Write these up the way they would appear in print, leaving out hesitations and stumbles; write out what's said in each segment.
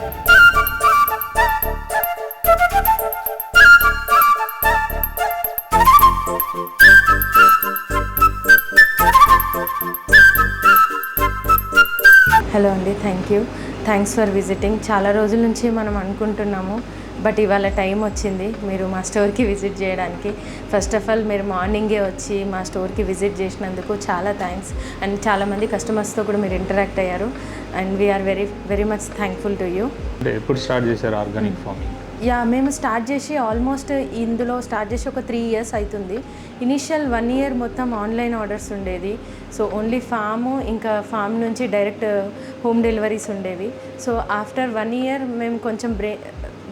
Hello అండి, thanks for visiting. చాలా రోజుల నుంచి మనం అనుకుంటున్నాము, బట్ ఇవాళ టైం వచ్చింది మీరు మా స్టోర్కి విజిట్ చేయడానికి. ఫస్ట్ ఆఫ్ ఆల్ మీరు మార్నింగే వచ్చి మా స్టోర్కి విజిట్ చేసినందుకు చాలా థ్యాంక్స్. అండ్ చాలామంది కస్టమర్స్తో కూడా మీరు ఇంటరాక్ట్ అయ్యారు and we are very much thankful to you. అంటే ఎప్పుడు స్టార్ట్ చేశారు ఆర్గానిక్ ఫార్మింగ్? మేము స్టార్ట్ చేసి ఆల్మోస్ట్ ఇందులో స్టార్ట్ చేసి ఒక 3 years అవుతుంది. ఇనీషియల్ 1 year మొత్తం ఆన్లైన్ ఆర్డర్స్ ఉండేది. సో ఓన్లీ ఇంకా ఫామ్ నుంచి డైరెక్ట్ హోమ్ డెలివరీస్ ఉండేవి. సో ఆఫ్టర్ 1 year మేము కొంచెం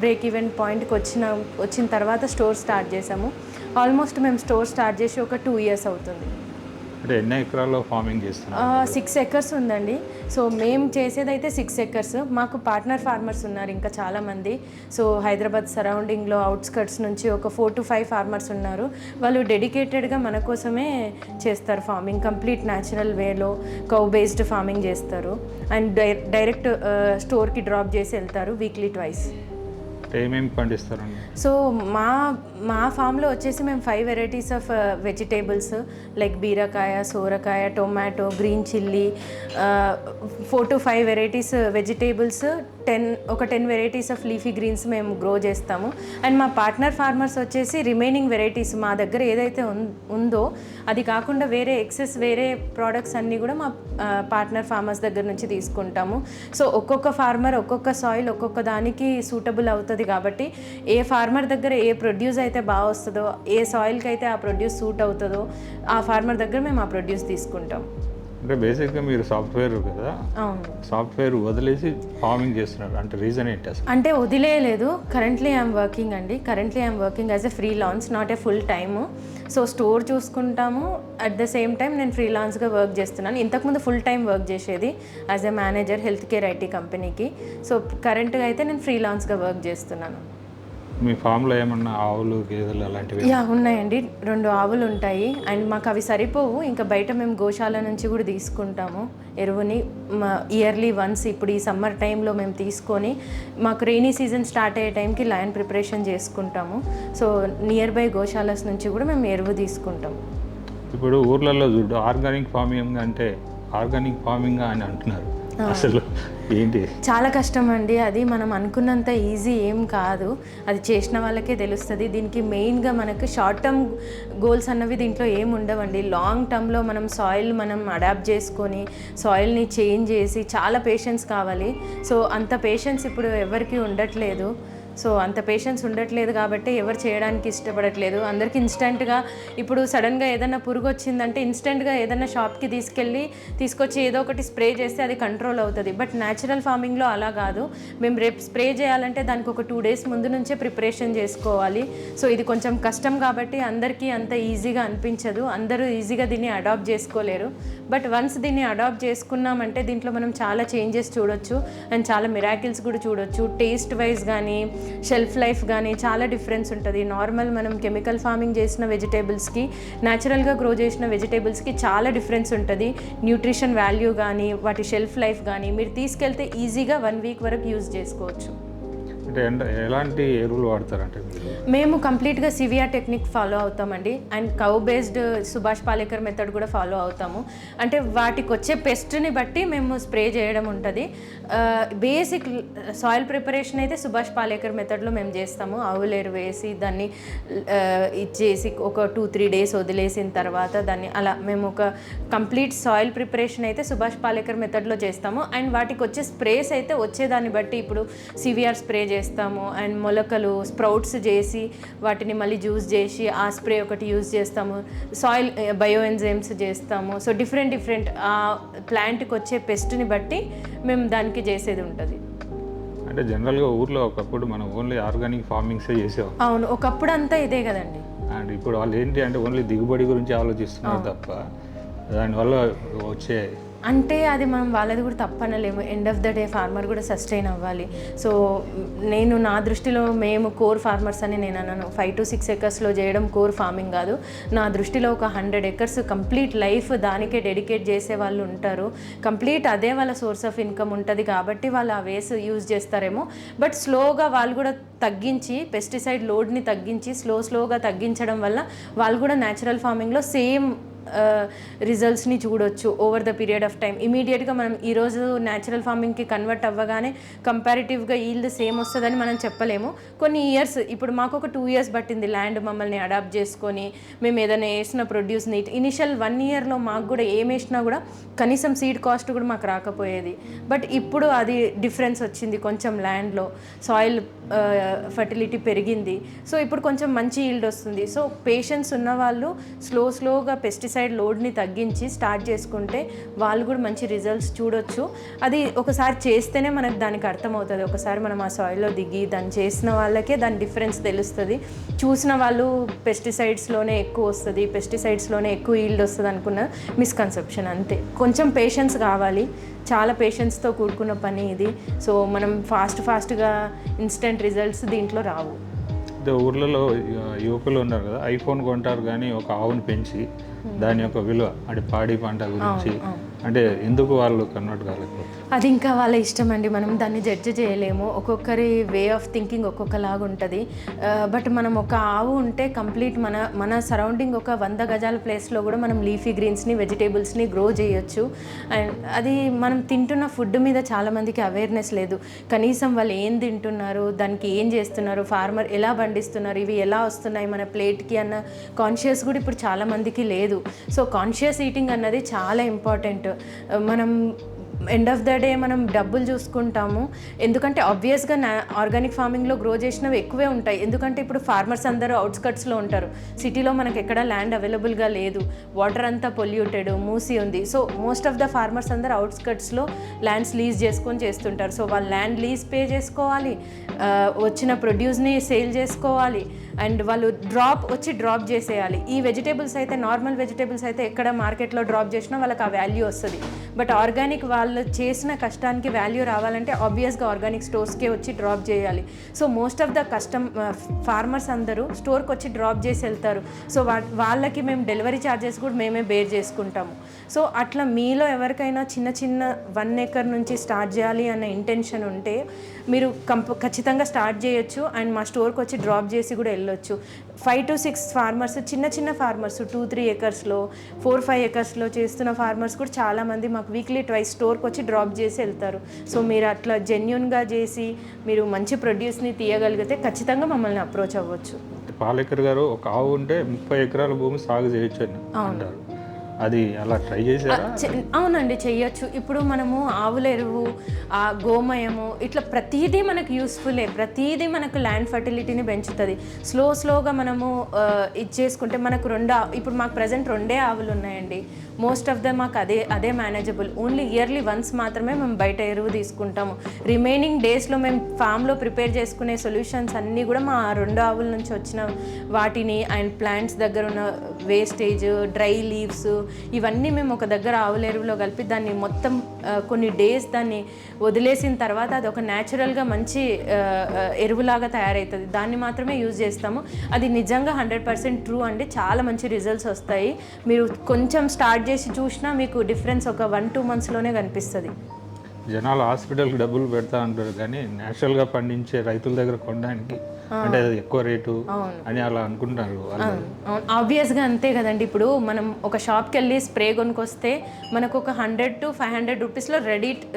బ్రేక్ ఈవెన్ పాయింట్కి వచ్చిన తర్వాత స్టోర్ స్టార్ట్ చేసాము. ఆల్మోస్ట్ మేము స్టోర్ స్టార్ట్ చేసి ఒక 2 years అవుతుంది. అంటే ఎన్ని ఎకరాల్లో ఫార్మింగ్ చేస్తున్నారు? 6 acres ఉందండి. సో మేము చేసేదైతే 6 acres. మాకు పార్ట్నర్ ఫార్మర్స్ ఉన్నారు ఇంకా చాలామంది. సో హైదరాబాద్ సరౌండింగ్లో అవుట్స్కట్స్ నుంచి ఒక 4 to 5 ఫార్మర్స్ ఉన్నారు. వాళ్ళు డెడికేటెడ్గా మన కోసమే చేస్తారు ఫార్మింగ్. కంప్లీట్ న్యాచురల్ వేలో కౌ బేస్డ్ ఫార్మింగ్ చేస్తారు అండ్ డైరెక్ట్ స్టోర్కి డ్రాప్ చేసి వెళ్తారు వీక్లీ ట్వైస్. ఏమేమి పండిస్తారండి? సో మా ఫామ్లో వచ్చేసి మేము 5 varieties ఆఫ్ వెజిటేబుల్స్ లైక్ బీరకాయ, సోరకాయ, tomato, green chilli, 4 to 5 varieties vegetables, 10 varieties of leafy greens మేము గ్రో చేస్తాము. అండ్ మా పార్ట్నర్ ఫార్మర్స్ వచ్చేసి రిమైనింగ్ వెరైటీస్ మా దగ్గర ఏదైతే ఉందో అది కాకుండా వేరే ప్రోడక్ట్స్ అన్నీ కూడా మా పార్ట్నర్ ఫార్మర్స్ దగ్గర నుంచి తీసుకుంటాము. సో ఒక్కొక్క ఫార్మర్ ఒక్కొక్క సాయిల్ ఒక్కొక్క దానికి సూటబుల్ అవుతుంది కాబట్టి ఏ ఫార్మర్ దగ్గర ఏ ప్రొడ్యూస్ అయితే బాగా వస్తుందో, ఏ సాయిల్కి అయితే ఆ ప్రొడ్యూస్ సూట్ అవుతుందో ఆ ఫార్మర్ దగ్గర మేము ఆ ప్రొడ్యూస్ తీసుకుంటాం. అంటే బేసిక్గా మీరు సాఫ్ట్వేర్ కదా? అవును. సాఫ్ట్వేర్ వదిలేసి ఫార్మింగ్ చేస్తున్నారు అంటే రీజన్ ఏంటి అసలు? అంటే వదిలేయలేదు. Currently I'm working as a freelance, not a full time. So store చూసుకుంటాము, అట్ ద సేమ్ టైం నేను ఫ్రీలాన్స్గా వర్క్ చేస్తున్నాను. ఇంతకుముందు ఫుల్ టైం వర్క్ చేసేది as a manager health care IT కంపెనీకి. సో కరెంట్గా అయితే నేను ఫ్రీలాన్స్గా వర్క్ చేస్తున్నాను. మీ ఫామ్లో ఏమన్నా ఆవులు, గేదెలు అలాంటివి? ఉన్నాయండి. 2 ఆవులు ఉంటాయి అండ్ మాకు అవి సరిపోవు. ఇంకా బయట మేము గోశాల నుంచి కూడా తీసుకుంటాము ఎరువుని ఇయర్లీ వన్స్. ఇప్పుడు ఈ సమ్మర్ టైంలో మేము తీసుకొని మాకు రెయినీ సీజన్ స్టార్ట్ అయ్యే టైంకి ల్యాండ్ ప్రిపరేషన్ చేసుకుంటాము. సో నియర్ బై గోశాలస్ నుంచి కూడా మేము ఎరువు తీసుకుంటాం. ఇప్పుడు ఊర్లలో చూడు ఆర్గానిక్ ఫార్మింగ్ అంటే ఆర్గానిక్ ఫార్మింగ్ అని అంటున్నారు, అసలు ఏంటి? చాలా కష్టం అండి. అది మనం అనుకున్నంత ఈజీ ఏం కాదు, అది చేసిన వాళ్ళకే తెలుస్తుంది. దీనికి మెయిన్గా మనకు షార్ట్ టర్మ్ గోల్స్ అన్నవి దీంట్లో ఏమి ఉండవండి. లాంగ్ టర్మ్లో మనం అడాప్ట్ చేసుకొని సాయిల్ని చేంజ్ చేసి చాలా పేషెన్స్ కావాలి. సో అంత పేషెన్స్ ఇప్పుడు ఎవరికి ఉండట్లేదు. కాబట్టి ఎవరు చేయడానికి ఇష్టపడట్లేదు. అందరికీ ఇన్స్టెంట్గా ఇప్పుడు సడన్గా ఏదైనా పురుగు వచ్చిందంటే ఇన్స్టెంట్గా ఏదైనా షాప్కి తీసుకొచ్చి ఏదో ఒకటి స్ప్రే చేస్తే అది కంట్రోల్ అవుతుంది. బట్ న్యాచురల్ ఫార్మింగ్లో అలా కాదు. మేము రేపు స్ప్రే చేయాలంటే దానికి ఒక 2 days ముందు నుంచే ప్రిపరేషన్ చేసుకోవాలి. సో ఇది కొంచెం కష్టం కాబట్టి అందరికీ అంత ఈజీగా అనిపించదు. అందరూ ఈజీగా దీన్ని అడాప్ట్ చేసుకోలేరు. బట్ వన్స్ దీన్ని అడాప్ట్ చేసుకున్నామంటే దీంట్లో మనం చాలా చేంజెస్ చూడొచ్చు అండ్ చాలా మిరాకిల్స్ కూడా చూడొచ్చు. టేస్ట్ వైజ్ కానీ షెల్ఫ్ లైఫ్ కానీ చాలా డిఫరెన్స్ ఉంటుంది. నార్మల్ మనం కెమికల్ ఫార్మింగ్ చేసిన వెజిటేబుల్స్కి న్యాచురల్గా గ్రో చేసిన వెజిటేబుల్స్కి చాలా డిఫరెన్స్ ఉంటుంది. న్యూట్రిషన్ వాల్యూ కానీ వాటి షెల్ఫ్ లైఫ్ కానీ మీరు తీసుకెళ్తే ఈజీగా 1 week వరకు యూజ్ చేసుకోవచ్చు. అంటే ఎలాంటి ఎరువులు వాడతారంటే మేము కంప్లీట్గా సివిఆర్ టెక్నిక్ ఫాలో అవుతామండి and cow based Subhash Palekar method కూడా ఫాలో అవుతాము. అంటే వాటికి వచ్చే పెస్ట్ని బట్టి మేము స్ప్రే చేయడం ఉంటుంది. బేసిక్ సాయిల్ ప్రిపరేషన్ అయితే సుభాష్ పాలేకర్ మెథడ్లో మేము చేస్తాము. ఆవులేరు వేసి దాన్ని ఇచ్చేసి ఒక 2-3 days వదిలేసిన తర్వాత దాన్ని అలా మేము ఒక కంప్లీట్ సాయిల్ ప్రిపరేషన్ అయితే సుభాష్ పాలేకర్ మెథడ్లో చేస్తాము. అండ్ వాటికి వచ్చే స్ప్రేస్ అయితే వచ్చేదాన్ని బట్టి ఇప్పుడు సివిఆర్ స్ప్రే చేస్తాము అండ్ మొలకలు స్ప్రౌట్స్ చేసి వాటిని మళ్ళీ జ్యూస్ చేసి ఆ స్ప్రే ఒకటి యూజ్ చేస్తాము. సాయిల్ బయో ఎంజైమ్స్ చేస్తాము. సో డిఫరెంట్ ఆ ప్లాంట్కి వచ్చే పెస్ట్ని బట్టి మేము దానికి చేసేది ఉంటుంది. అంటే జనరల్గా ఊర్లో ఒకప్పుడు మనం ఓన్లీ ఆర్గానిక్ ఫార్మింగ్సే చేసేవాళ్ళం. అవును, ఒకప్పుడు అంతా ఇదే కదండి. అండ్ ఇప్పుడు వాళ్ళు ఏంటి అంటే ఓన్లీ దిగుబడి గురించి ఆలోచిస్తున్నారు తప్ప దానివల్ల వచ్చే అంటే అది మనం వాళ్ళది కూడా తప్పనలేము. End of the day farmer కూడా సస్టైన్ అవ్వాలి. సో నేను నా దృష్టిలో మేము కోర్ ఫార్మర్స్ అని నేను అన్నాను. 5 to 6 ఎకర్స్లో చేయడం కోర్ ఫార్మింగ్ కాదు. నా దృష్టిలో ఒక 100 ఎకర్స్ కంప్లీట్ లైఫ్ దానికే డెడికేట్ చేసే వాళ్ళు ఉంటారు. కంప్లీట్ అదే వాళ్ళ సోర్స్ ఆఫ్ ఇన్కమ్ ఉంటుంది కాబట్టి వాళ్ళు ఆ వేస్ యూజ్ చేస్తారేమో. బట్ స్లోగా వాళ్ళు కూడా తగ్గించి పెస్టిసైడ్ లోడ్ని తగ్గించి స్లోగా తగ్గించడం వల్ల వాళ్ళు కూడా న్యాచురల్ ఫార్మింగ్లో సేమ్ రిజల్ట్స్ని చూడొచ్చు over the period of time. ఇమీడియట్గా మనం ఈరోజు న్యాచురల్ ఫార్మింగ్కి కన్వర్ట్ అవ్వగానే కంపారిటివ్గా ఈల్డ్ సేమ్ వస్తుందని మనం చెప్పలేము. కొన్ని ఇయర్స్, ఇప్పుడు మాకు ఒక 2 years పట్టింది ల్యాండ్ మమ్మల్ని అడాప్ట్ చేసుకొని మేము ఏదైనా వేసిన ప్రొడ్యూస్ నీట్. ఇనిషియల్ 1 yearలో మాకు కూడా ఏం వేసినా కూడా కనీసం సీడ్ కాస్ట్ కూడా మాకు రాకపోయేది. బట్ ఇప్పుడు అది డిఫరెన్స్ వచ్చింది కొంచెం, ల్యాండ్లో సాయిల్ ఫర్టిలిటీ పెరిగింది. సో ఇప్పుడు కొంచెం మంచి ఈల్డ్ వస్తుంది. సో పేషెన్స్ ఉన్నవాళ్ళు స్లోగా పెస్టిసైడ్ లోడ్ని తగ్గించి స్టార్ట్ చేసుకుంటే వాళ్ళు కూడా మంచి రిజల్ట్స్ చూడొచ్చు. అది ఒకసారి చేస్తేనే మనకు దానికి అర్థమవుతుంది. ఒకసారి మనం ఆ సాయిల్లో దిగి దాన్ని చేసిన వాళ్ళకే దాని డిఫరెన్స్ తెలుస్తుంది. చూసిన వాళ్ళు పెస్టిసైడ్స్లోనే ఎక్కువ వస్తుంది, పెస్టిసైడ్స్లోనే ఎక్కువ ఈల్డ్ వస్తుంది అనుకున్న మిస్కన్సెప్షన్. అంతే, కొంచెం పేషెన్స్ కావాలి. చాలా పేషెన్స్తో కూడుకున్న పని ఇది. సో మనం ఫాస్ట్గా ఇన్స్టెంట్ రిజల్ట్స్ దీంట్లో రావు. ఊర్లలో యువకులు ఉన్నారు కదా, ఐఫోన్ కొంటారు కానీ ఒక ఆవును పెంచి దాని యొక్క విలువ అంటే పాడి పంట గురించి అంటే ఎందుకు వాళ్ళు కన్వర్ట్ కాలేకపోతే అది ఇంకా వాళ్ళ ఇష్టం అండి. మనం దాన్ని జడ్జ్ చేయలేము. ఒక్కొక్కరి వే ఆఫ్ థింకింగ్ ఒక్కొక్కలాగా ఉంటుంది. బట్ మనం ఒక ఆవు ఉంటే కంప్లీట్ మన సరౌండింగ్ ఒక 100 గజాల ప్లేస్లో కూడా మనం లీఫీ గ్రీన్స్ని వెజిటేబుల్స్ని గ్రో చేయొచ్చు. అండ్ అది మనం తింటున్న ఫుడ్ మీద చాలామందికి అవేర్నెస్ లేదు. కనీసం వాళ్ళు ఏం తింటున్నారు, దానికి ఏం చేస్తున్నారు, ఫార్మర్ ఎలా పండిస్తున్నారు, ఇవి ఎలా వస్తున్నాయి మన ప్లేట్కి అన్న కాన్షియస్ కూడా ఇప్పుడు చాలామందికి లేదు. సో కాన్షియస్ ఈటింగ్ అన్నది చాలా ఇంపార్టెంట్. మనం ఎండ్ ఆఫ్ ద డే మనం డబ్బులు చూసుకుంటాము. ఎందుకంటే ఆబ్వియస్గా ఆర్గానిక్ ఫార్మింగ్లో గ్రో చేసినవి ఎక్కువే ఉంటాయి. ఎందుకంటే ఇప్పుడు ఫార్మర్స్ అందరూ అవుట్స్కట్స్లో ఉంటారు. సిటీలో మనకు ఎక్కడ ల్యాండ్ అవైలబుల్గా లేదు, వాటర్ అంతా పొల్యూటెడ్, మూసి ఉంది. So most of the farmers అందరూ అవుట్స్కట్స్లో ల్యాండ్స్ లీజ్ చేసుకొని చేస్తుంటారు. సో వాళ్ళు ల్యాండ్ లీజ్ పే చేసుకోవాలి, వచ్చిన ప్రొడ్యూస్ని సేల్ చేసుకోవాలి, అండ్ వాళ్ళు డ్రాప్ చేసేయాలి. ఈ వెజిటేబుల్స్ అయితే, నార్మల్ వెజిటేబుల్స్ అయితే ఎక్కడ మార్కెట్లో డ్రాప్ చేసినా వాళ్ళకి ఆ వాల్యూ వస్తుంది. బట్ ఆర్గానిక్ వాళ్ళు చేసిన కష్టానికి వాల్యూ రావాలంటే ఆబ్వియస్గా ఆర్గానిక్ స్టోర్స్కే వచ్చి డ్రాప్ చేయాలి. So most of the farmers అందరూ స్టోర్కి వచ్చి డ్రాప్ చేసి వెళ్తారు. సో వాళ్ళకి మేము డెలివరీ ఛార్జెస్ కూడా మేమే బేర్ చేసుకుంటాము. సో అట్లా మీలో ఎవరికైనా చిన్న 1 acre నుంచి స్టార్ట్ చేయాలి అన్న ఇంటెన్షన్ ఉంటే మీరు ఖచ్చితంగా స్టార్ట్ చేయొచ్చు. అండ్ మా స్టోర్కి వచ్చి డ్రాప్ చేసి కూడా వెళ్ళొచ్చు. 5 to 6 ఫార్మర్స్, చిన్న ఫార్మర్స్ 2-3 ఎకర్స్లో 4-5 ఎకర్స్లో చేస్తున్న ఫార్మర్స్ కూడా చాలామంది మాకు వీక్లీ 2 స్టోర్కి వచ్చి డ్రాప్ చేసి వెళ్తారు. సో మీరు అట్లా జెన్యూన్గా చేసి మీరు మంచి ప్రొడ్యూస్ని తీయగలిగితే ఖచ్చితంగా మమ్మల్ని అప్రోచ్ అవ్వచ్చు. పాలేకర్ గారు ఒక ఆవు ఉంటే 30 ఎకరాల భూమి సాగు చేయొచ్చు అని అంటారు. అది అలా ట్రై చేశారా? అవునండి, చెయ్యొచ్చు. ఇప్పుడు మనము ఆవుల ఎరువు, ఆ గోమయము, ఇట్లా ప్రతిదీ మనకు యూస్ఫుల్లే. ప్రతిదీ మనకు ల్యాండ్ ఫర్టిలిటీని పెంచుతుంది. స్లోగా మనము ఇది చేసుకుంటే మనకు ఇప్పుడు మాకు ప్రజెంట్ 2 ఆవులు ఉన్నాయండి. మోస్ట్ ఆఫ్ ద మాకు అదే మేనేజబుల్. ఓన్లీ ఇయర్లీ వన్స్ మాత్రమే మేము బయట ఎరువు తీసుకుంటాము. రిమైనింగ్ డేస్లో మేము ఫామ్లో ప్రిపేర్ చేసుకునే సొల్యూషన్స్ అన్నీ కూడా మా 2 ఆవుల నుంచి వచ్చిన వాటిని అండ్ ప్లాంట్స్ దగ్గర ఉన్న వేస్టేజ్, డ్రై లీవ్స్, ఇవన్నీ మేము ఒక దగ్గర ఆవుల ఎరువులో కలిపి దాన్ని మొత్తం కొన్ని డేస్ దాన్ని వదిలేసిన తర్వాత అది ఒక న్యాచురల్గా మంచి ఎరువులాగా తయారవుతుంది. దాన్ని మాత్రమే యూజ్ చేస్తాము. అది నిజంగా 100% ట్రూ అండి. చాలా మంచి రిజల్ట్స్ వస్తాయి. మీరు కొంచెం స్టార్ట్ చేసి చూసినా మీకు డిఫరెన్స్ ఒక 1-2 monthsలోనే కనిపిస్తుంది. జనాలు హాస్పిటల్కి డబ్బులు పెడతా అంటారు కానీ న్యాచురల్గా పండించే రైతుల దగ్గర కొనడానికి అంటే అది ఎక్కువ రేటు అని అలా అనుకుంటారు. ఆబ్వియస్గా అంతే కదండి. ఇప్పుడు మనం ఒక షాప్కి వెళ్ళి స్ప్రే కొనుక్కొస్తే మనకు ఒక 100 to 500 రూపీస్లో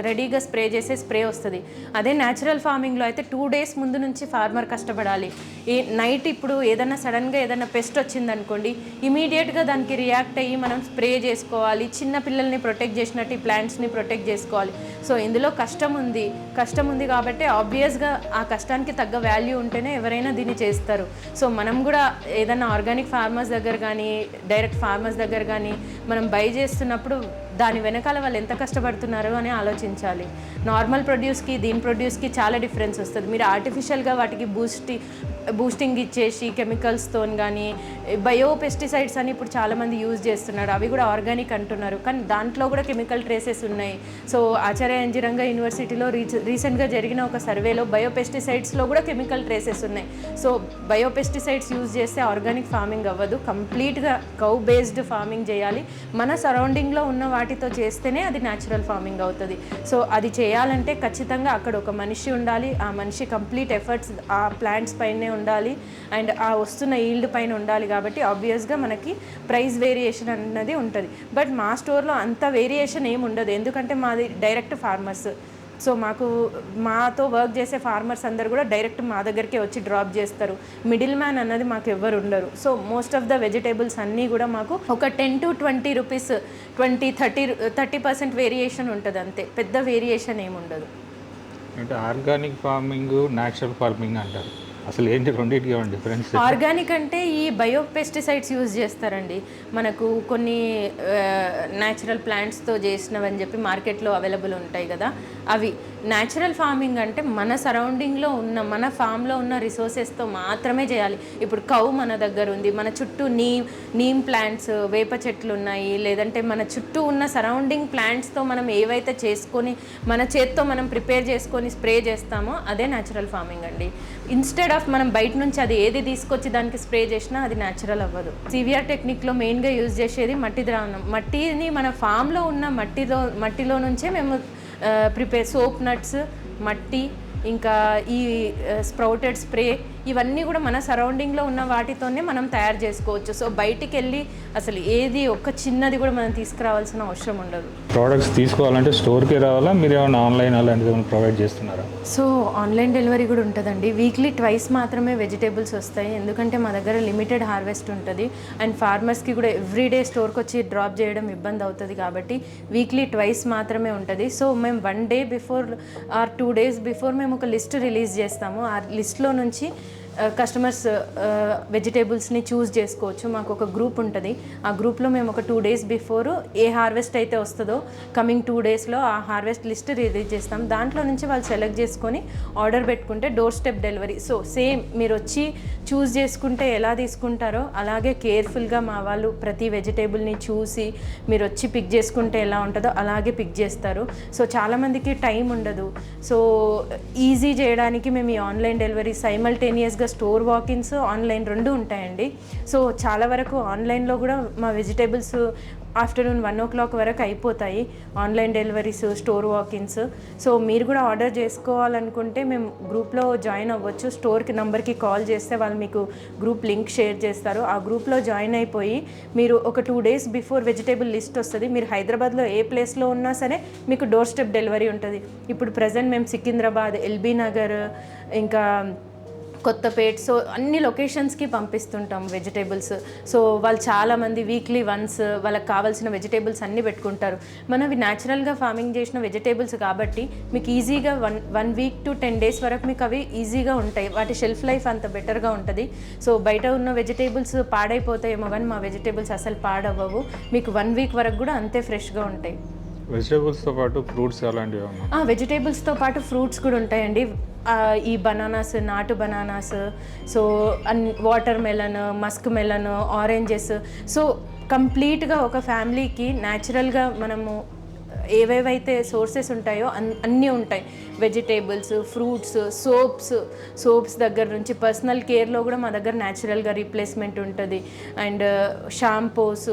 రెడీగా స్ప్రే చేసే స్ప్రే వస్తుంది. అదే న్యాచురల్ ఫార్మింగ్లో అయితే 2 days ముందు నుంచి ఫార్మర్ కష్టపడాలి. నైట్ ఇప్పుడు ఏదైనా సడన్గా ఏదైనా పెస్ట్ వచ్చిందనుకోండి, ఇమీడియట్గా దానికి రియాక్ట్ అయ్యి మనం స్ప్రే చేసుకోవాలి. చిన్న పిల్లల్ని ప్రొటెక్ట్ చేసినట్టు ఈ ప్లాంట్స్ని ప్రొటెక్ట్ చేసుకోవాలి. సో ఇందులో కష్టం ఉంది కాబట్టి ఆబ్వియస్గా ఆ కష్టానికి తగ్గ వాల్యూ ఉంటేనే ఎవరైనా దీన్ని చేస్తారు. సో మనం కూడా ఏదైనా ఆర్గానిక్ ఫార్మర్స్ దగ్గర కానీ డైరెక్ట్ ఫార్మర్స్ దగ్గర కానీ మనం బై చేస్తున్నప్పుడు దాని వెనకాల వాళ్ళు ఎంత కష్టపడుతున్నారు అని ఆలోచించాలి. నార్మల్ ప్రొడ్యూస్కి దీని ప్రొడ్యూస్కి చాలా డిఫరెన్స్ వస్తుంది. మీరు ఆర్టిఫిషియల్గా వాటికి బూస్టింగ్ ఇచ్చేసి కెమికల్స్తో కానీ బయో పెస్టిసైడ్స్ అని ఇప్పుడు చాలామంది యూజ్ చేస్తున్నారు. అవి కూడా ఆర్గానిక్ అంటున్నారు, కానీ దాంట్లో కూడా కెమికల్ ట్రేసెస్ ఉన్నాయి. సో ఆచార్య ఎన్జీ రంగా యూనివర్సిటీలో రీసెంట్గా జరిగిన ఒక సర్వేలో బయో పెస్టిసైడ్స్లో కూడా కెమికల్ ట్రేసెస్ ఉన్నాయి. సో బయో పెస్టిసైడ్స్ యూజ్ చేస్తే ఆర్గానిక్ ఫార్మింగ్ అవ్వదు, కంప్లీట్గా కౌ బేస్డ్ ఫార్మింగ్ చేయాలి. మన సరౌండింగ్లో ఉన్న వాటితో చేస్తేనే అది న్యాచురల్ ఫార్మింగ్ అవుతుంది. సో అది చేయాలంటే ఖచ్చితంగా అక్కడ ఒక మనిషి ఉండాలి. ఆ మనిషి కంప్లీట్ ఎఫర్ట్స్ ఆ ప్లాంట్స్ పైనే ఉండాలి అండ్ ఆ వస్తున్న ఈల్డ్ పైన ఉండాలి. కాబట్టి ఆబ్వియస్గా మనకి ప్రైస్ వేరియేషన్ అన్నది ఉంటుంది. బట్ మా స్టోర్లో అంత వేరియేషన్ ఏమి ఉండదు, ఎందుకంటే మాది డైరెక్ట్ ఫార్మర్స్. సో మాతో వర్క్ చేసే ఫార్మర్స్ అందరు కూడా డైరెక్ట్ మా దగ్గరికే వచ్చి డ్రాప్ చేస్తారు. మిడిల్ మ్యాన్ అన్నది మాకు ఎవ్వరు ఉండరు. So most of the vegetables అన్నీ కూడా మాకు ఒక 10 to 20 రూపీస్ 30% వేరియేషన్ ఉంటుంది, అంతే. పెద్ద వేరియేషన్ ఏమి ఉండదు. అంటే ఆర్గానిక్ ఫార్మింగ్, న్యాచురల్ ఫార్మింగ్ అంటారు, అసలు ఏంటి రెండింటికి ఏమైనా డిఫరెన్స్? ఆర్గానిక్ అంటే ఈ బయో పెస్టిసైడ్స్ యూజ్ చేస్తారండి. మనకు కొన్ని న్యాచురల్ ప్లాంట్స్తో చేసినవని చెప్పి మార్కెట్లో అవైలబుల్ ఉంటాయి కదా, అవి. న్యాచురల్ ఫార్మింగ్ అంటే మన సరౌండింగ్లో ఉన్న మన ఫామ్లో ఉన్న రిసోర్సెస్తో మాత్రమే చేయాలి. ఇప్పుడు కౌ మన దగ్గర ఉంది, మన చుట్టూ నీమ్ ప్లాంట్స్, వేప చెట్లు ఉన్నాయి, లేదంటే మన చుట్టూ ఉన్న సరౌండింగ్ ప్లాంట్స్తో మనం ఏవైతే చేసుకొని మన చేత్తో మనం ప్రిపేర్ చేసుకొని స్ప్రే చేస్తామో అదే న్యాచురల్ ఫార్మింగ్ అండి. ఇన్స్టెడ్ ఆఫ్ మనం బయట నుంచి అది ఏది తీసుకొచ్చి దానికి స్ప్రే చేసినా అది న్యాచురల్ అవ్వదు. సివిఆర్ టెక్నిక్లో మెయిన్గా యూజ్ చేసేది మట్టి ద్రావణం. మట్టిని మన ఫామ్లో ఉన్న మట్టిలో నుంచే మేము ప్రిపేర్ సోప్ నట్స్, మట్టి, ఇంకా ఈ స్ప్రౌటెడ్ స్ప్రే, ఇవన్నీ కూడా మన సరౌండింగ్లో ఉన్న వాటితోనే మనం తయారు చేసుకోవచ్చు. సో బయటికి వెళ్ళి అసలు ఏది ఒక్క చిన్నది కూడా మనం తీసుకురావాల్సిన అవసరం ఉండదు. ప్రోడక్ట్స్ తీసుకోవాలంటే స్టోర్కి రావాలా, మీరు ఏమైనా ఆన్లైన్ అలాంటిది ఏమైనా ప్రొవైడ్ చేస్తున్నారా? సో ఆన్లైన్ డెలివరీ కూడా ఉంటుందండి. వీక్లీ ట్వైస్ మాత్రమే వెజిటేబుల్స్ వస్తాయి, ఎందుకంటే మా దగ్గర లిమిటెడ్ హార్వెస్ట్ ఉంటుంది అండ్ ఫార్మర్స్కి కూడా ఎవ్రీడే స్టోర్కి వచ్చి డ్రాప్ చేయడం ఇబ్బంది అవుతుంది. కాబట్టి వీక్లీ ట్వైస్ మాత్రమే ఉంటుంది. సో మేము 1 day before or 2 days before మేము ఒక లిస్ట్ రిలీజ్ చేస్తాము. ఆ లిస్ట్లో నుంచి కస్టమర్స్ వెజిటేబుల్స్ని చూస్ చేసుకోవచ్చు. మాకు ఒక గ్రూప్ ఉంటుంది. ఆ గ్రూప్లో మేము ఒక 2 days బిఫోర్ ఏ హార్వెస్ట్ అయితే వస్తుందో కమింగ్ 2 daysలో ఆ హార్వెస్ట్ లిస్ట్ రిలీజ్ చేస్తాం. దాంట్లో నుంచి వాళ్ళు సెలెక్ట్ చేసుకొని ఆర్డర్ పెట్టుకుంటే door step delivery. So same మీరు వచ్చి చూస్ చేసుకుంటే ఎలా తీసుకుంటారో అలాగే కేర్ఫుల్గా మా వాళ్ళు ప్రతి వెజిటేబుల్ని చూసి మీరు వచ్చి పిక్ చేసుకుంటే ఎలా ఉంటుందో అలాగే పిక్ చేస్తారు. సో చాలామందికి టైం ఉండదు. సో ఈజీ చేయడానికి మేము ఈ ఆన్లైన్ డెలివరీ సైమల్టేనియస్గా స్టోర్ వాకిన్స్ ఆన్లైన్ 2 ఉంటాయండి. సో చాలా వరకు ఆన్లైన్లో కూడా మా వెజిటేబుల్స్ ఆఫ్టర్నూన్ 1 o'clock వరకు అయిపోతాయి, online deliveries, store walk-ins. So మీరు కూడా ఆర్డర్ చేసుకోవాలనుకుంటే మేము గ్రూప్లో జాయిన్ అవ్వచ్చు. స్టోర్కి నెంబర్కి కాల్ చేస్తే వాళ్ళు మీకు గ్రూప్ లింక్ షేర్ చేస్తారు. ఆ గ్రూప్లో జాయిన్ అయిపోయి మీరు ఒక 2 days బిఫోర్ వెజిటేబుల్ లిస్ట్ వస్తుంది. మీరు హైదరాబాద్లో ఏ ప్లేస్లో ఉన్నా సరే మీకు డోర్ స్టెప్ డెలివరీ ఉంటుంది. ఇప్పుడు ప్రజెంట్ మేము సికింద్రాబాద్, ఎల్బీ నగర్, ఇంకా కొత్తపేట్, సో అన్ని లొకేషన్స్కి పంపిస్తుంటాం వెజిటేబుల్స్. సో వాళ్ళు చాలామంది వీక్లీ వన్స్ వాళ్ళకి కావాల్సిన వెజిటేబుల్స్ అన్నీ పెట్టుకుంటారు. మనవి న్యాచురల్గా ఫార్మింగ్ చేసిన వెజిటేబుల్స్ కాబట్టి మీకు ఈజీగా 1 week to 10 days వరకు మీకు అవి ఈజీగా ఉంటాయి. వాటి షెల్ఫ్ లైఫ్ అంత బెటర్గా ఉంటుంది. సో బయట ఉన్న వెజిటేబుల్స్ పాడైపోతాయేమో కానీ మా వెజిటేబుల్స్ అసలు పాడవ్వవు. మీకు 1 week వరకు కూడా అంతే ఫ్రెష్గా ఉంటాయి. వెజిటేబుల్స్తో పాటు ఫ్రూట్స్ అలాంటివి ఏమన్నా? వెజిటేబుల్స్తో పాటు ఫ్రూట్స్ కూడా ఉంటాయండి. ఈ బనానాస్, నాటు bananas, so water melon, Musk melon, oranges. So కంప్లీట్గా ఒక ఫ్యామిలీకి న్యాచురల్గా మనము ఏవేవైతే సోర్సెస్ ఉంటాయో అన్నీ ఉంటాయి. వెజిటేబుల్స్, ఫ్రూట్స్, సోప్స్ దగ్గర నుంచి పర్సనల్ కేర్లో కూడా మా దగ్గర న్యాచురల్గా రీప్లేస్మెంట్ ఉంటుంది. అండ్ షాంపూస్,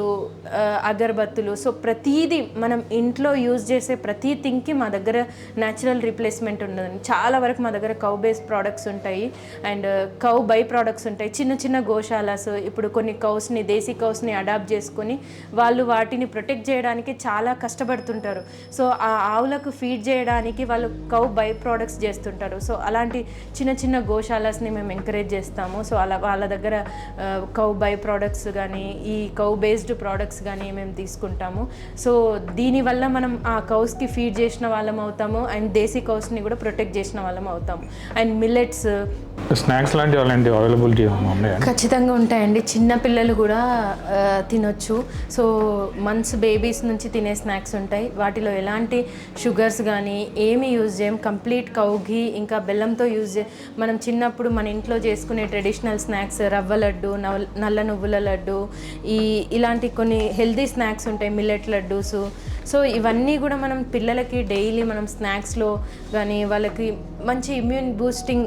అగరబత్తులు, సో ప్రతీది మనం ఇంట్లో యూజ్ చేసే ప్రతి థింగ్కి మా దగ్గర న్యాచురల్ రీప్లేస్మెంట్ ఉండదు. చాలా వరకు మా దగ్గర కౌ బేస్డ్ ప్రోడక్ట్స్ ఉంటాయి అండ్ కౌ బై ప్రోడక్ట్స్ ఉంటాయి. చిన్న చిన్న గోశాలాస్ ఇప్పుడు కొన్ని కౌస్ని, దేశీ కౌస్ని అడాప్ట్ చేసుకొని వాళ్ళు వాటిని ప్రొటెక్ట్ చేయడానికి చాలా కష్టపడుతుంటారు. సో ఆ ఆవులకు ఫీడ్ చేయడానికి వాళ్ళు కౌ బై ప్రోడక్ట్స్ చేస్తుంటారు. సో అలాంటి చిన్న చిన్న గోశాలస్ని మేము ఎంకరేజ్ చేస్తాము. సో అలా వాళ్ళ దగ్గర కౌ బై ప్రోడక్ట్స్ కానీ ఈ కౌ బేస్డ్ ప్రోడక్ట్స్ కానీ మేము తీసుకుంటాము. సో దీనివల్ల మనం ఆ కౌస్కి ఫీడ్ చేసిన వాళ్ళం అవుతాము అండ్ దేశీ కౌస్ని కూడా ప్రొటెక్ట్ చేసిన వాళ్ళం అవుతాము. అండ్ మిల్లెట్స్, స్నాక్స్ లాంటివి అలాంటి అవైలబిలిటీ ఉన్నాయా? ఖచ్చితంగా ఉంటాయండి. చిన్న పిల్లలు కూడా తినొచ్చు. సో మంత్స్ బేబీస్ నుంచి తినే స్నాక్స్ ఉంటాయి. వాటి వాటిలో ఎలాంటి షుగర్స్ కానీ ఏమీ యూజ్ చేయం. కంప్లీట్ కౌ ఘీ ఇంకా బెల్లంతో మనం చిన్నప్పుడు మన ఇంట్లో చేసుకునే ట్రెడిషనల్ స్నాక్స్ రవ్వ లడ్డు, నల్ల నువ్వుల లడ్డు, ఇలాంటి కొన్ని హెల్దీ స్నాక్స్ ఉంటాయి, మిల్లెట్ లడ్డూస్. సో ఇవన్నీ కూడా మనం పిల్లలకి డైలీ మనం స్నాక్స్లో కానీ వాళ్ళకి మంచి ఇమ్యూన్ బూస్టింగ్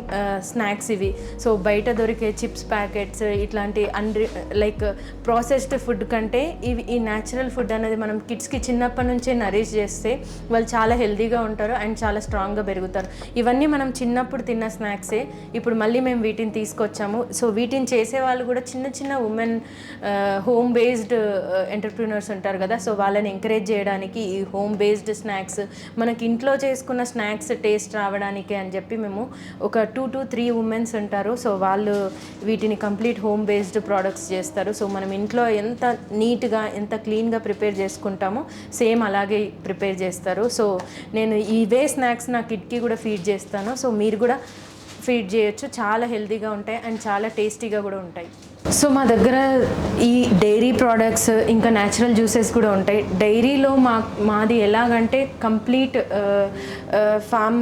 స్నాక్స్ ఇవి. సో బయట దొరికే చిప్స్ ప్యాకెట్స్ ఇట్లాంటి లైక్ ప్రాసెస్డ్ ఫుడ్ కంటే ఈ న్యాచురల్ ఫుడ్ అనేది మనం కిడ్స్కి చిన్నప్పటి నుంచే నరిష్ చేస్తే వాళ్ళు చాలా హెల్తీగా ఉంటారు అండ్ చాలా స్ట్రాంగ్గా పెరుగుతారు. ఇవన్నీ మనం చిన్నప్పుడు తిన్న స్నాక్సే ఇప్పుడు మళ్ళీ మేము వీటిని తీసుకొచ్చాము. సో వీటిని చేసే వాళ్ళు కూడా చిన్న చిన్న ఉమెన్ హోమ్ బేస్డ్ ఎంటర్ప్రీనర్స్ ఉంటారు కదా, సో వాళ్ళని ఎంకరేజ్ చేయడానికి ఈ హోమ్ బేస్డ్ స్నాక్స్ మనకి ఇంట్లో చేసుకున్న స్నాక్స్ టేస్ట్ రావడానికి అని చెప్పి మేము ఒక 2 to 3 ఉమెన్స్ ఉంటారు. సో వాళ్ళు వీటిని కంప్లీట్ హోమ్ బేస్డ్ ప్రోడక్ట్స్ చేస్తారు. సో మనం ఇంట్లో ఎంత నీట్గా ఎంత క్లీన్గా ప్రిపేర్ చేసుకుంటామో సేమ్ అలాగే ప్రిపేర్ చేస్తారు. సో నేను ఇవే స్నాక్స్ నా కిడ్కి కూడా ఫీడ్ చేస్తాను. సో మీరు కూడా ఫీడ్ చేయొచ్చు, చాలా హెల్తీగా ఉంటాయి అండ్ చాలా టేస్టీగా కూడా ఉంటాయి. సో మా దగ్గర ఈ డైరీ ప్రోడక్ట్స్ ఇంకా న్యాచురల్ జ్యూసెస్ కూడా ఉంటాయి. డైరీలో మాది ఎలాగంటే కంప్లీట్ ఫామ్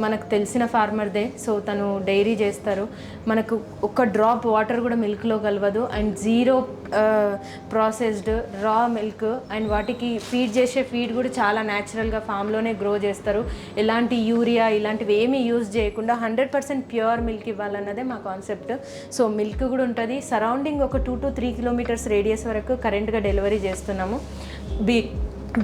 మనకు తెలిసిన ఫార్మర్దే. సో తను డైరీ చేస్తారు. మనకు ఒక్క డ్రాప్ వాటర్ కూడా మిల్క్లో కలవదు and zero processed raw milk and వాటికి ఫీడ్ చేసే ఫీడ్ కూడా చాలా న్యాచురల్గా ఫామ్లోనే గ్రో చేస్తారు. ఎలాంటి యూరియా ఇలాంటివి ఏమీ యూజ్ చేయకుండా 100% ప్యూర్ మిల్క్ ఇవ్వాలన్నదే మా కాన్సెప్ట్. సో మిల్క్ కూడా ఉంటుంది. సరౌండింగ్ ఒక 2 to 3 కిలోమీటర్స్ రేడియస్ వరకు కరెంట్గా డెలివరీ చేస్తున్నాము.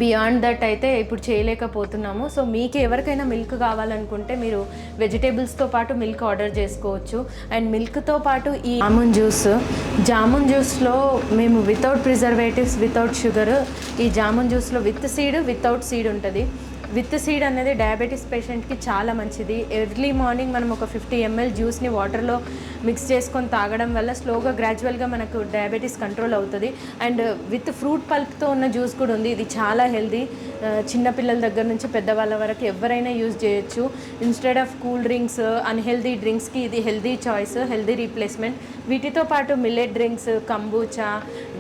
బియాండ్ దట్ అయితే ఇప్పుడు చేయలేకపోతున్నాము. సో మీకు ఎవరికైనా మిల్క్ కావాలనుకుంటే మీరు వెజిటేబుల్స్తో పాటు మిల్క్ ఆర్డర్ చేసుకోవచ్చు. అండ్ మిల్క్తో పాటు ఈ జామున్ జ్యూస్లో మేము వితౌట్ ప్రిజర్వేటివ్స్ వితౌట్ షుగర్ ఈ జామున్ జ్యూస్లో విత్ సీడ్ వితౌట్ సీడ్ ఉంటుంది. విత్ సీడ్ అనేది డయాబెటీస్ పేషెంట్కి చాలా మంచిది. ఎర్లీ మార్నింగ్ మనం ఒక 50 ml జ్యూస్ని వాటర్లో మిక్స్ చేసుకొని తాగడం వల్ల స్లోగా గ్రాడ్యువల్గా మనకు డయాబెటీస్ కంట్రోల్ అవుతుంది. అండ్ విత్ ఫ్రూట్ పల్ప్తో ఉన్న జ్యూస్ కూడా ఉంది. ఇది చాలా హెల్దీ. చిన్నపిల్లల దగ్గర నుంచి పెద్దవాళ్ళ వరకు ఎవరైనా యూజ్ చేయొచ్చు. Instead of cool drinks unhealthy డ్రింక్స్కి ఇది హెల్దీ చాయిస్, హెల్దీ రీప్లేస్మెంట్. వీటితో పాటు millet drinks, kombucha,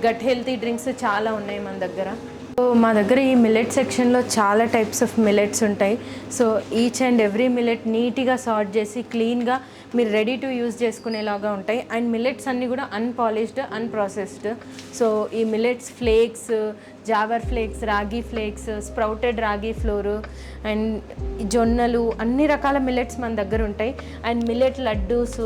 gut healthy drinks చాలా ఉన్నాయి మన దగ్గర. సో మా దగ్గర ఈ మిల్లెట్ సెక్షన్లో చాలా టైప్స్ ఆఫ్ మిల్లెట్స్ ఉంటాయి. So each and every millet నీట్గా సార్ట్ చేసి క్లీన్గా మీరు రెడీ టు యూజ్ చేసుకునేలాగా ఉంటాయి. అండ్ మిల్లెట్స్ అన్నీ కూడా అన్పాలిష్డ్, అన్ప్రాసెస్డ్. సో ఈ మిల్లెట్స్ ఫ్లేక్స్, జావర్ ఫ్లేక్స్, రాగి ఫ్లేక్స్, స్ప్రౌటెడ్ రాగి ఫ్లోర్ అండ్ జొన్నలు, అన్ని రకాల మిల్లెట్స్ మన దగ్గర ఉంటాయి. అండ్ మిల్లెట్ లడ్డూస్,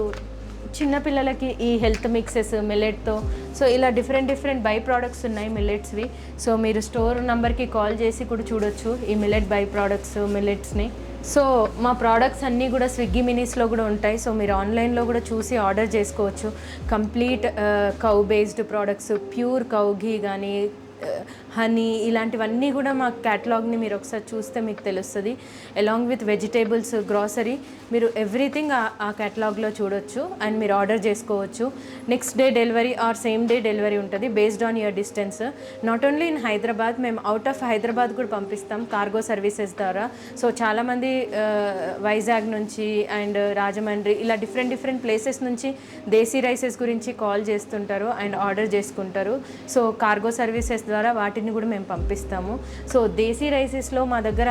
చిన్నపిల్లలకి ఈ హెల్త్ మిక్సెస్ మిల్లెట్తో. సో ఇలా డిఫరెంట్ బై ప్రోడక్ట్స్ ఉన్నాయి మిల్లెట్స్వి. సో మీరు స్టోర్ నెంబర్కి కాల్ చేసి కూడా చూడొచ్చు ఈ మిల్లెట్ బై ప్రోడక్ట్స్ మిల్లెట్స్ని. సో మా ప్రోడక్ట్స్ అన్నీ కూడా స్విగ్గీ మినీస్లో కూడా ఉంటాయి. సో మీరు ఆన్లైన్లో కూడా చూసి ఆర్డర్ చేసుకోవచ్చు. Complete cow based products, pure cow ghee కానీ హనీ ఇలాంటివన్నీ కూడా మా క్యాటలాగ్ని మీరు ఒకసారి చూస్తే మీకు తెలుస్తుంది. అలాంగ్ విత్ వెజిటేబుల్స్, గ్రాసరీ, మీరు ఎవ్రీథింగ్ ఆ క్యాటలాగ్లో చూడొచ్చు అండ్ మీరు ఆర్డర్ చేసుకోవచ్చు. Next day delivery or same day delivery ఉంటుంది based on your distance. Not only in Hyderabad, మేము అవుట్ ఆఫ్ హైదరాబాద్ కూడా పంపిస్తాం కార్గో సర్వీసెస్ ద్వారా. సో చాలామంది వైజాగ్ నుంచి అండ్ రాజమండ్రి ఇలా డిఫరెంట్ ప్లేసెస్ నుంచి దేశీ రైసెస్ గురించి కాల్ చేస్తుంటారు అండ్ ఆర్డర్ చేసుకుంటారు. సో కార్గో సర్వీసెస్ ద్వారా వాటిని కూడా మేము పంపిస్తాము. సో దేశీ రైసెస్లో మా దగ్గర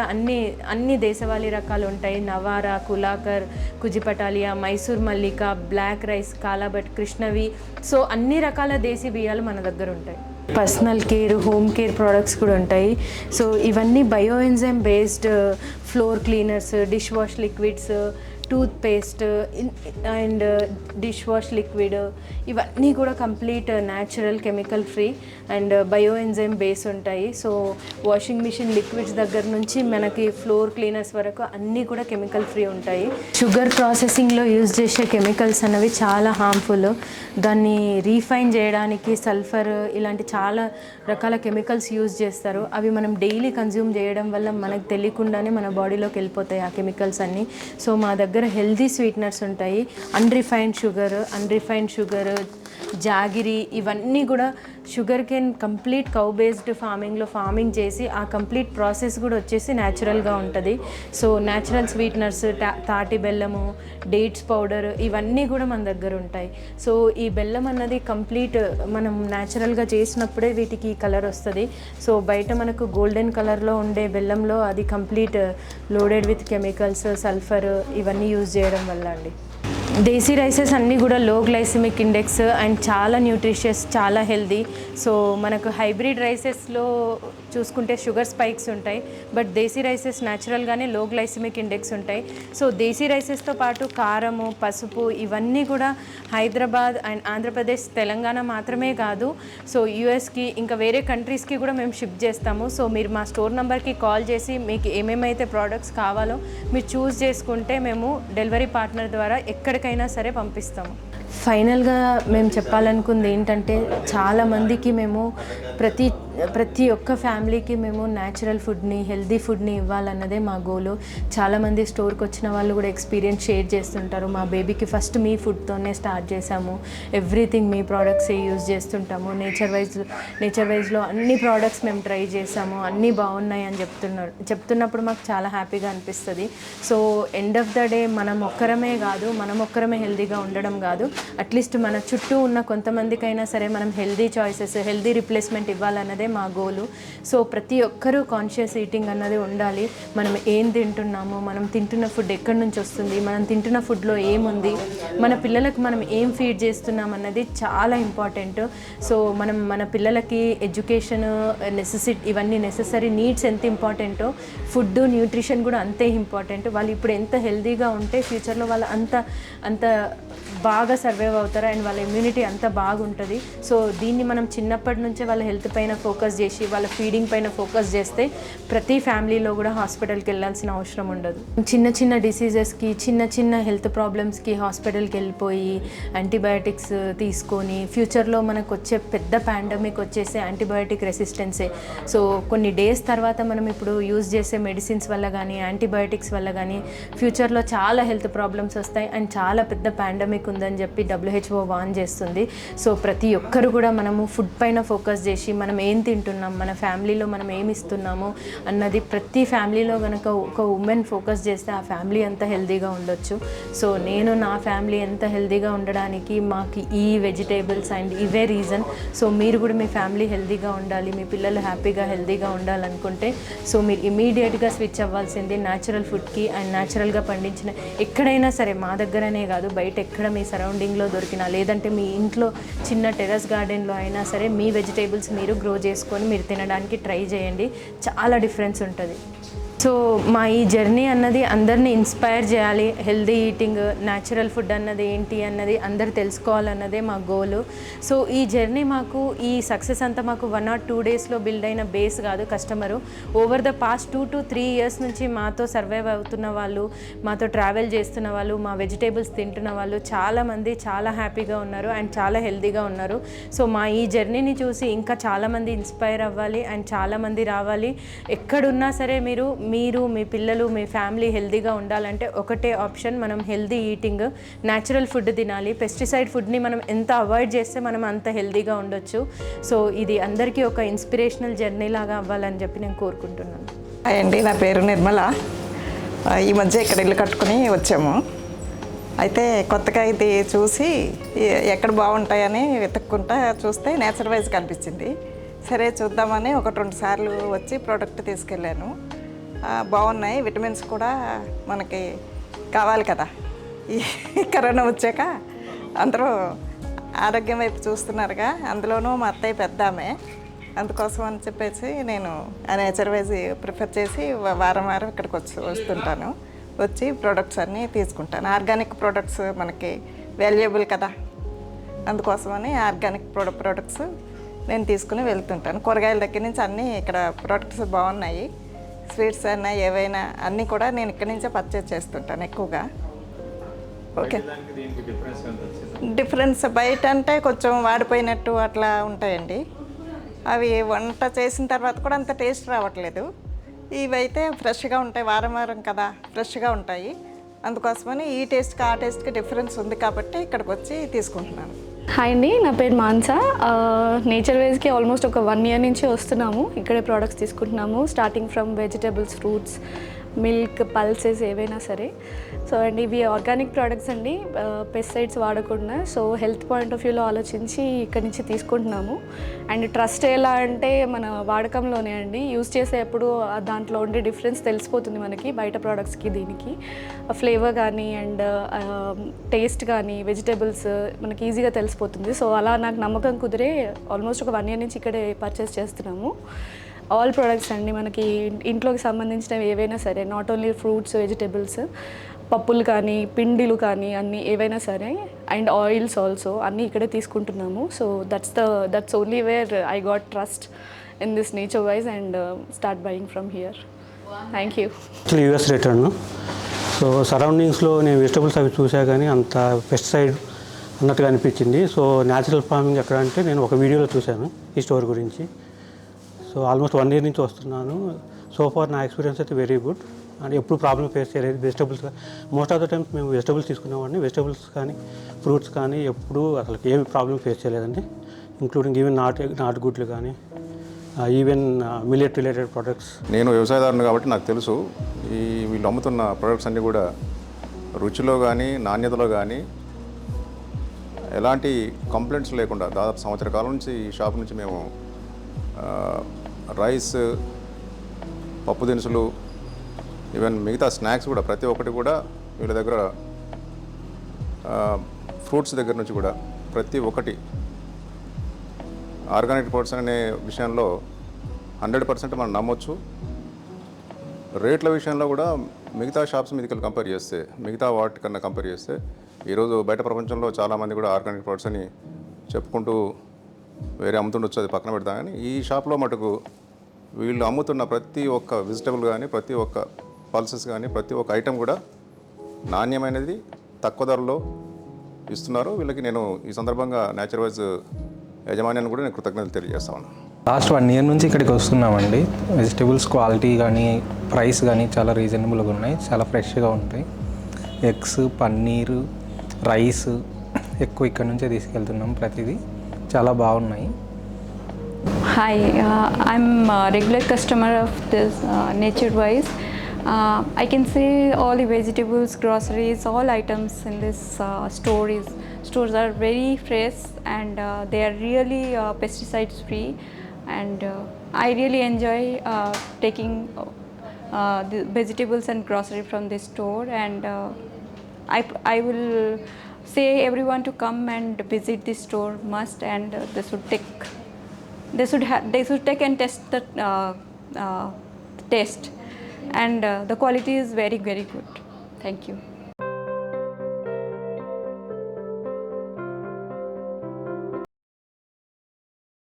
అన్ని దేశవాళీ రకాలు ఉంటాయి. నవారా, కులాకర్, కుజిపటాలియా, మైసూర్ మల్లిక, బ్లాక్ రైస్, కాలాబట్, కృష్ణవి. సో అన్ని రకాల దేశీ బియ్యాలు మన దగ్గర ఉంటాయి. Personal care, home care products కూడా ఉంటాయి. సో ఇవన్నీ bio enzyme based floor cleaners, dish wash liquids, tooth paste and dish wash liquid, ఇవన్నీ కూడా complete natural, chemical free and bio enzyme base ఉంటాయి. సో వాషింగ్ మిషన్ లిక్విడ్స్ దగ్గర నుంచి మనకి floor cleaners వరకు అన్నీ కూడా కెమికల్ ఫ్రీ ఉంటాయి. షుగర్ ప్రాసెసింగ్లో యూజ్ చేసే కెమికల్స్ అనేవి చాలా హార్మ్ఫుల్. దాన్ని రీఫైన్ చేయడానికి సల్ఫర్ ఇలాంటి చాలా రకాల కెమికల్స్ యూజ్ చేస్తారు. అవి మనం డైలీ కన్జ్యూమ్ చేయడం వల్ల మనకు తెలియకుండానే మన బాడీలోకి వెళ్ళిపోతాయి ఆ కెమికల్స్ అన్నీ. సో మా దగ్గర హెల్దీ స్వీట్నర్స్ ఉంటాయి. అన్రిఫైన్డ్ షుగర్, జాగిరి, ఇవన్నీ కూడా sugar cane complete cow based farming చేసి ఆ కంప్లీట్ ప్రాసెస్ కూడా వచ్చేసి న్యాచురల్గా ఉంటుంది. సో న్యాచురల్ స్వీట్నర్స్, తాటి బెల్లము, డేట్స్ పౌడర్, ఇవన్నీ కూడా మన దగ్గర ఉంటాయి. సో ఈ బెల్లం అన్నది కంప్లీట్ మనం న్యాచురల్గా చేసినప్పుడే వీటికి కలర్ వస్తుంది. సో బయట మనకు గోల్డెన్ కలర్లో ఉండే బెల్లంలో అది complete loaded with chemicals, sulphur, ఇవన్నీ యూజ్ చేయడం వల్ల అండి. దేశీ రైసెస్ అన్నీ కూడా లో గ్లైసిమిక్ ఇండెక్స్ అండ్ చాలా న్యూట్రిషియస్, చాలా హెల్దీ. సో మనకు హైబ్రిడ్ రైసెస్లో చూసుకుంటే షుగర్ స్పైక్స్ ఉంటాయి, బట్ దేశీ రైసెస్ న్యాచురల్గానే లో గ్లైసిమిక్ ఇండెక్స్ ఉంటాయి. సో దేశీ రైసెస్తో పాటు కారము, పసుపు, ఇవన్నీ కూడా హైదరాబాద్ అండ్ ఆంధ్రప్రదేశ్, తెలంగాణ మాత్రమే కాదు, సో యూఎస్కి ఇంకా వేరే కంట్రీస్కి కూడా మేము షిప్ చేస్తాము. సో మీరు మా స్టోర్ నెంబర్కి కాల్ చేసి మీకు ఏమేమైతే ప్రోడక్ట్స్ కావాలో మీరు చూస్ చేసుకుంటే మేము డెలివరీ పార్ట్నర్ ద్వారా ఎక్కడికైనా సరే పంపిస్తాము. ఫైనల్గా మేము చెప్పాలనుకుంది ఏంటంటే, చాలామందికి మేము ప్రతి ఒక్క ఫ్యామిలీకి మేము న్యాచురల్ ఫుడ్ని, హెల్దీ ఫుడ్ని ఇవ్వాలన్నదే మా గోలు. చాలామంది స్టోర్కి వచ్చిన వాళ్ళు కూడా ఎక్స్పీరియన్స్ షేర్ చేస్తుంటారు. మా బేబీకి ఫస్ట్ మీ ఫుడ్తోనే స్టార్ట్ చేసాము, ఎవ్రీథింగ్ మీ ప్రోడక్ట్సే యూజ్ చేస్తుంటాము, నేచర్ వైజ్లో అన్ని ప్రోడక్ట్స్ మేము ట్రై చేసాము, అన్నీ బాగున్నాయి అని చెప్తున్నప్పుడు మాకు చాలా హ్యాపీగా అనిపిస్తుంది. So end of the day మనం ఒక్కరమే హెల్దీగా ఉండడం కాదు, అట్లీస్ట్ మన చుట్టూ ఉన్న కొంతమందికైనా సరే మనం హెల్దీ చాయిసెస్, హెల్దీ రిప్లేస్మెంట్ ఇవ్వాలన్నదే మా గోలు. సో ప్రతి ఒక్కరూ కాన్షియస్ ఈటింగ్ అన్నది ఉండాలి. మనం ఏం తింటున్నాము, మనం తింటున్న ఫుడ్ ఎక్కడి నుంచి వస్తుంది, మనం తింటున్న ఫుడ్లో ఏముంది, మన పిల్లలకు మనం ఏం ఫీడ్ చేస్తున్నాం అన్నది చాలా ఇంపార్టెంట్. సో మన పిల్లలకి ఎడ్యుకేషన్, ఇవన్నీ నెసెసరీ నీడ్స్ ఎంత ఇంపార్టెంటో ఫుడ్, న్యూట్రిషన్ కూడా అంతే ఇంపార్టెంట్. వాళ్ళు ఇప్పుడు ఎంత హెల్దీగా ఉంటే ఫ్యూచర్లో వాళ్ళు అంత బాగా సర్వైవ్ అవుతారు అండ్ వాళ్ళ ఇమ్యూనిటీ అంత బాగుంటుంది. సో దీన్ని మనం చిన్నప్పటి నుంచే వాళ్ళ హెల్త్ పైన ఫోకస్ చేసి, వాళ్ళ ఫీడింగ్ పైన ఫోకస్ చేస్తే ప్రతి ఫ్యామిలీలో కూడా హాస్పిటల్కి వెళ్ళాల్సిన అవసరం ఉండదు. చిన్న డిసీజెస్కి, చిన్న హెల్త్ ప్రాబ్లమ్స్కి హాస్పిటల్కి వెళ్ళిపోయి యాంటీబయాటిక్స్ తీసుకొని ఫ్యూచర్లో మనకు వచ్చే పెద్ద పాండమిక్ వచ్చేసే యాంటీబయాటిక్ రెసిస్టెన్సే. సో కొన్ని డేస్ తర్వాత మనం ఇప్పుడు యూజ్ చేసే మెడిసిన్స్ వల్ల కానీ, యాంటీబయాటిక్స్ వల్ల కానీ ఫ్యూచర్లో చాలా హెల్త్ ప్రాబ్లమ్స్ వస్తాయి అండ్ చాలా పెద్ద పాండమిక్ ఉందని చెప్పి WHO వార్న్ చేస్తుంది. సో ప్రతి ఒక్కరు కూడా మనము ఫుడ్ పైన ఫోకస్ చేసి మనం ఏం తింటున్నాం, మన ఫ్యామిలీలో మనం ఏమి ఇస్తున్నాము అన్నది ప్రతి ఫ్యామిలీలో కనుక ఒక ఉమెన్ ఫోకస్ చేస్తే ఆ ఫ్యామిలీ అంత హెల్తీగా ఉండొచ్చు. సో నేను నా ఫ్యామిలీ ఎంత హెల్తీగా ఉండడానికి మాకు ఈ వెజిటేబుల్స్ అండ్ ఇవే రీజన్. సో మీరు కూడా మీ ఫ్యామిలీ హెల్తీగా ఉండాలి, మీ పిల్లలు హ్యాపీగా హెల్తీగా ఉండాలనుకుంటే సో మీరు ఇమీడియట్గా స్విచ్ అవ్వాల్సింది న్యాచురల్ ఫుడ్కి. అండ్ న్యాచురల్గా పండించిన ఎక్కడైనా సరే, మా దగ్గరనే కాదు, బయట ఎక్కడ మీ సరౌండింగ్లో దొరికినా, లేదంటే మీ ఇంట్లో చిన్న టెర్రస్ గార్డెన్లో అయినా సరే మీ వెజిటేబుల్స్ మీరు గ్రో చేసుకొని మీరు తినడానికి ట్రై చేయండి. చాలా డిఫరెన్స్ ఉంటుంది. సో మా ఈ జర్నీ అన్నది అందరినీ ఇన్స్పైర్ చేయాలి. హెల్దీ ఈటింగ్, న్యాచురల్ ఫుడ్ అన్నది ఏంటి అన్నది అందరు తెలుసుకోవాలన్నదే మా గోలు. సో ఈ జర్నీ మాకు, ఈ సక్సెస్ అంతా మాకు 1 or 2 డేస్లో బిల్డ్ అయిన బేస్ కాదు. Customer over the past 2 to 3 years నుంచి మాతో సర్వైవ్ అవుతున్న వాళ్ళు, మాతో ట్రావెల్ చేస్తున్న వాళ్ళు, మా వెజిటేబుల్స్ తింటున్న వాళ్ళు చాలామంది చాలా హ్యాపీగా ఉన్నారు అండ్ చాలా హెల్దీగా ఉన్నారు. సో మా ఈ జర్నీని చూసి ఇంకా చాలామంది ఇన్స్పైర్ అవ్వాలి అండ్ చాలామంది రావాలి. ఎక్కడున్నా సరే మీరు మీ పిల్లలు, మీ ఫ్యామిలీ హెల్దీగా ఉండాలంటే ఒకటే ఆప్షన్, మనం హెల్దీ ఈటింగ్, న్యాచురల్ ఫుడ్ తినాలి. పెస్టిసైడ్ ఫుడ్ని మనం ఎంత అవాయిడ్ చేస్తే మనం అంత హెల్దీగా ఉండొచ్చు. సో ఇది అందరికీ ఒక ఇన్స్పిరేషనల్ జర్నీ లాగా అవ్వాలని చెప్పి నేను కోరుకుంటున్నాను. హాయ్ అండి, నా పేరు నిర్మల. ఈ మధ్య ఇక్కడ ఇల్లు కట్టుకుని వచ్చాము. అయితే కొత్తగా ఇది చూసి ఎక్కడ బాగుంటాయని వెతుక్కుంటా చూస్తే నేచర్ వైజ్ కనిపించింది. సరే చూద్దామని 1-2 సార్లు వచ్చి ప్రోడక్ట్ తీసుకెళ్ళాను. బాగున్నాయి. విటమిన్స్ కూడా మనకి కావాలి కదా, ఈ కరోనా వచ్చాక అందరూ ఆరోగ్యం వైపు చూస్తున్నారుగా, అందులోనూ మా అత్తయ్య పెద్ద ఆమె. అందుకోసం అని చెప్పేసి నేను నేచర్ వైజ్ ప్రిఫర్ చేసి వారం ఇక్కడికి వస్తుంటాను. వచ్చి ప్రోడక్ట్స్ అన్నీ తీసుకుంటాను. ఆర్గానిక్ ప్రోడక్ట్స్ మనకి వాల్యుయబుల్ కదా, అందుకోసమని ఆర్గానిక్ ప్రోడక్ట్స్ నేను తీసుకుని వెళ్తుంటాను. కూరగాయల దగ్గర నుంచి అన్నీ ఇక్కడ ప్రోడక్ట్స్ బాగున్నాయి. స్వీట్స్ అయినా ఏవైనా అన్నీ కూడా నేను ఇక్కడి నుంచే పర్చేజ్ చేస్తుంటాను ఎక్కువగా. ఓకే, డిఫరెన్స్ బయట అంటే కొంచెం వాడిపోయినట్టు అట్లా ఉంటాయండి. అవి వంట చేసిన తర్వాత కూడా అంత టేస్ట్ రావట్లేదు. ఇవైతే ఫ్రెష్గా ఉంటాయి, వారం కదా ఫ్రెష్గా ఉంటాయి. అందుకోసమని ఈ టేస్ట్కి ఆ టేస్ట్కి డిఫరెన్స్ ఉంది కాబట్టి ఇక్కడికి వచ్చి తీసుకుంటున్నాను. హాయ్ అండి, నా పేరు మాన్సా. నేచర్ వైజ్కి ఆల్మోస్ట్ ఒక 1 year నుంచి వస్తున్నాము. ఇక్కడే ప్రోడక్ట్స్ తీసుకుంటున్నాము, starting from vegetables, fruits, milk, pulses ఏవైనా సరే. సో అండ్ ఇవి ఆర్గానిక్ ప్రోడక్ట్స్ అండి, పెస్టిసైడ్స్ వాడకుండా. సో హెల్త్ పాయింట్ ఆఫ్ వ్యూలో ఆలోచించి ఇక్కడి నుంచి తీసుకుంటున్నాము. అండ్ ట్రస్ట్ ఎలా అంటే మన వాడకంలోనే అండి, యూజ్ చేసేటప్పుడు దాంట్లో ఉండే డిఫరెన్స్ తెలిసిపోతుంది మనకి బయట ప్రోడక్ట్స్కి దీనికి. ఫ్లేవర్ కానీ అండ్ టేస్ట్ కానీ వెజిటబుల్స్ మనకి ఈజీగా తెలిసిపోతుంది. సో అలా నాకు నమ్మకం కుదిరే ఆల్మోస్ట్ ఒక 1 year నుంచి ఇక్కడే పర్చేస్ చేస్తున్నాము. ఆల్ ప్రోడక్ట్స్ అండి, మనకి ఇంట్లోకి సంబంధించినవి ఏవైనా సరే, నాట్ ఓన్లీ ఫ్రూట్స్, వెజిటబుల్స్, పప్పులు కానీ, పిండిలు కానీ, అన్నీ ఏవైనా సరే, అండ్ ఆయిల్స్ ఆల్సో అన్నీ ఇక్కడే తీసుకుంటున్నాము. So that's only where I got trust in this nature wise and start buying from here. Thank you. Actually US return. So సరౌండింగ్స్లో నేను వెజిటబుల్స్ అవి చూసా కానీ అంత పెస్టిసైడ్ అన్నట్టుగా అనిపించింది. సో న్యాచురల్ ఫార్మింగ్ ఎక్కడ అంటే నేను ఒక వీడియోలో చూశాను ఈ స్టోర్ గురించి. సో ఆల్మోస్ట్ 1 year నుంచి వస్తున్నాను. సో ఫార్ నా ఎక్స్పీరియన్స్ అయితే వెరీ గుడ్. అండ్ ఎప్పుడు ప్రాబ్లమ్ ఫేస్ చేయలేదు. Vegetables most of the times మేము వెజిటబుల్స్ తీసుకునేవాడిని. వెజిటబుల్స్ కానీ ఫ్రూట్స్ కానీ ఎప్పుడు అసలు ఏమి ప్రాబ్లమ్ ఫేస్ చేయలేదండి. ఇంక్లూడింగ్ ఈవెన్ నాటుగుడ్లు కానీ ఈవెన్ మిల్లెట్ రిలేటెడ్ ప్రొడక్ట్స్. నేను వ్యవసాయదారుని కాబట్టి నాకు తెలుసు వీళ్ళు అమ్ముతున్న ప్రొడక్ట్స్ అన్నీ కూడా రుచిలో కానీ నాణ్యతలో కానీ ఎలాంటి కంప్లైంట్స్ లేకుండా దాదాపు సంవత్సర కాలం నుంచి ఈ షాప్ నుంచి మేము రైస్, పప్పు దినుసులు, ఈవెన్ మిగతా స్నాక్స్ కూడా ప్రతి ఒక్కటి కూడా వీళ్ళ దగ్గర, ఫ్రూట్స్ దగ్గర నుంచి కూడా ప్రతి ఒక్కటి ఆర్గానిక్ ప్రొడక్ట్స్ అనే విషయంలో 100% మనం నమ్మొచ్చు. రేట్ల విషయంలో కూడా మిగతా షాప్స్ మీదకి కంపేర్ చేస్తే, మిగతా వాటికన్నా కంపేర్ చేస్తే ఈరోజు బయట ప్రపంచంలో చాలామంది కూడా ఆర్గానిక్ ప్రొడక్ట్స్ అని చెప్పుకుంటూ వేరే అమ్ముతుండొచ్చు, అది పక్కన పెడతా. కానీ ఈ షాప్లో మటుకు వీళ్ళు అమ్ముతున్న ప్రతి ఒక్క వెజిటబుల్ కానీ, ప్రతి ఒక్క పల్సెస్ కానీ, ప్రతి ఒక్క ఐటెం కూడా నాణ్యమైనది, తక్కువ ధరలో ఇస్తున్నారు. వీళ్ళకి నేను ఈ సందర్భంగా నేచర్ వైజ్ యజమాన్యాన్ని కూడా నేను కృతజ్ఞతలు తెలియజేస్తాను. లాస్ట్ 1 year నుంచి ఇక్కడికి వస్తున్నామండి. వెజిటబుల్స్ క్వాలిటీ కానీ ప్రైస్ కానీ చాలా రీజనబుల్గా ఉన్నాయి, చాలా ఫ్రెష్గా ఉంటాయి. ఎగ్స్, పన్నీరు, రైస్ ఎక్కువ ఇక్కడ నుంచే తీసుకెళ్తున్నాం. ప్రతిదీ చాలా బాగున్నాయి. Hi, I'm a regular customer of this Nature Wise. I can say all the vegetables, groceries, all items in this stores are very fresh and they are really pesticides free. And I really enjoy taking the vegetables and grocery from this store. And I will say everyone to come and visit this store must, and they should take and test the taste, and the quality is very, very good. Thank you.